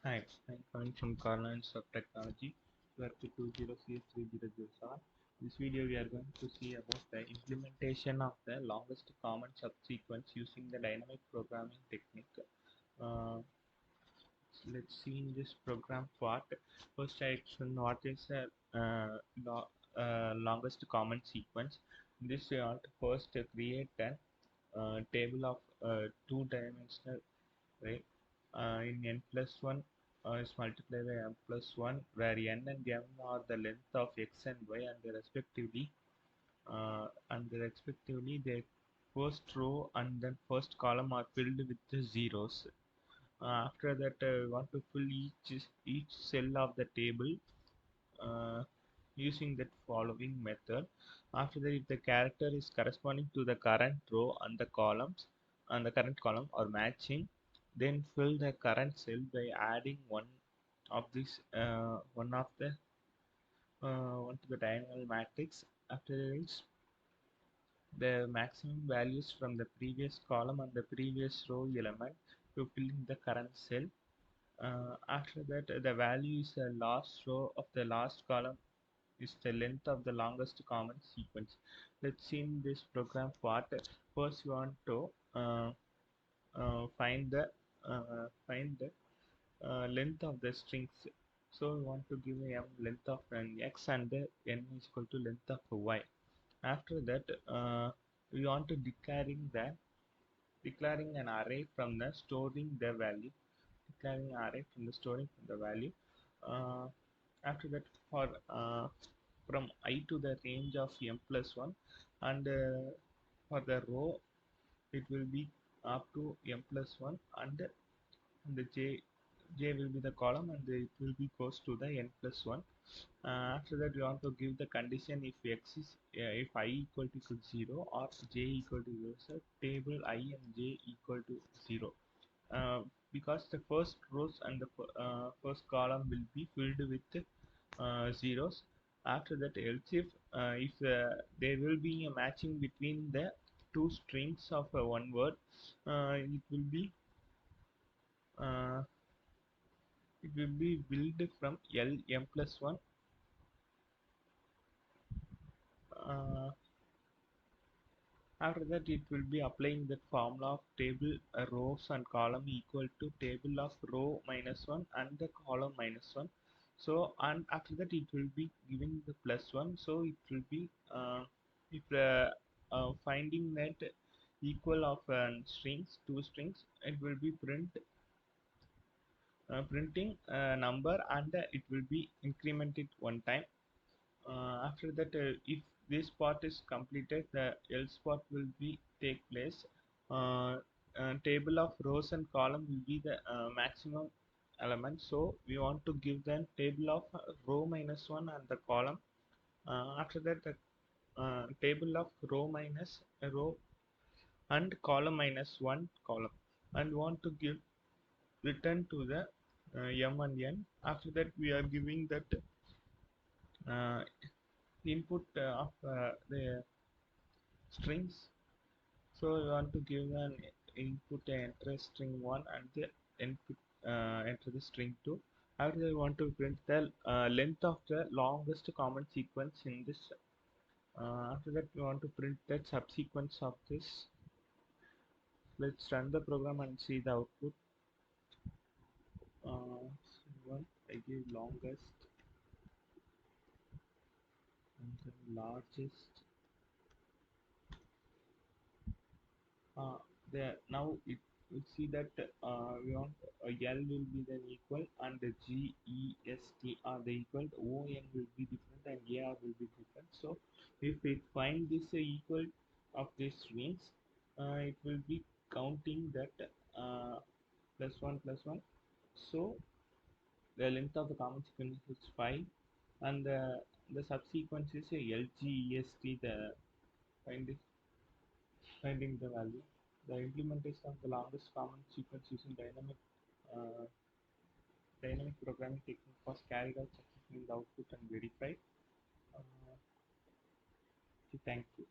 Hi, I'm coming from Carlines of Technology, WRP20CS3007. This video we are going to see about the implementation of the longest common subsequence using the dynamic programming technique. Uh, let's see in this program part. First, I explain what is a longest common sequence. In this, we want to first create a table of two-dimensional, right? In n plus 1 is multiplied by m plus 1, where n and m are the length of x and y, and the first row and then first column are filled with the zeros. After that, we want to fill each cell of the table uh, using that following method. After that, if the character is corresponding to the current row and the columns and the current column are matching, then fill the current cell by adding one to the diagonal matrix. After this, the maximum values from the previous column and the previous row element to fill in the current cell. After that, the value is the last row of the last column is the length of the longest common sequence. Let's see in this program part. First, we want to find the length of the strings. So we want to give a m length of an x and the n is equal to length of y. After that, we want to declaring an array from the storing the value. Declaring array from the storing the value. Uh, After that, for from I to the range of m plus 1, and for the row it will be up to m plus 1, and the j will be the column, and it will be goes to the n plus 1. After that, we want to give the condition if I equal to 0 or j equal to 0. So table I and j equal to 0, because the first rows and the first column will be filled with zeros. After that, else if there will be a matching between the two strings of one word, it will be uh, built from L m plus 1. uh, After that, it will be applying that formula of table rows and column equal to table of row minus 1 and the column minus 1. So, and after that, it will be giving the plus 1. So it will be if finding that equal of two strings, it will be printing a number, and it will be incremented one time. After that, if this part is completed, the else part will be take place. uh, Table of rows and column will be the maximum element, so we want to give them table of row minus 1 and the column. After that, the table of row and column minus 1 column, and want to give return to the m and n. After that, we are giving that uh, input of the strings. So we want to give an input enter string 1 and the input enter the string 2. After that, we want to print the length of the longest common sequence in this. After that, we want to print that subsequence of this. Let's run the program and see the output. One, I give longest and then largest. uh, there now it we see that we want L will be then equal, and the G E S T are the equal, O N will be different, and A R will be different. So if we find this equal of these strings, it will be counting that plus 1. So the length of the common sequence is 5, and the subsequence is L G E S T, the find finding the value. The implementation of the longest common sequence using uh, dynamic programming technique was carried out successfully in the output and verified. Uh, Thank you.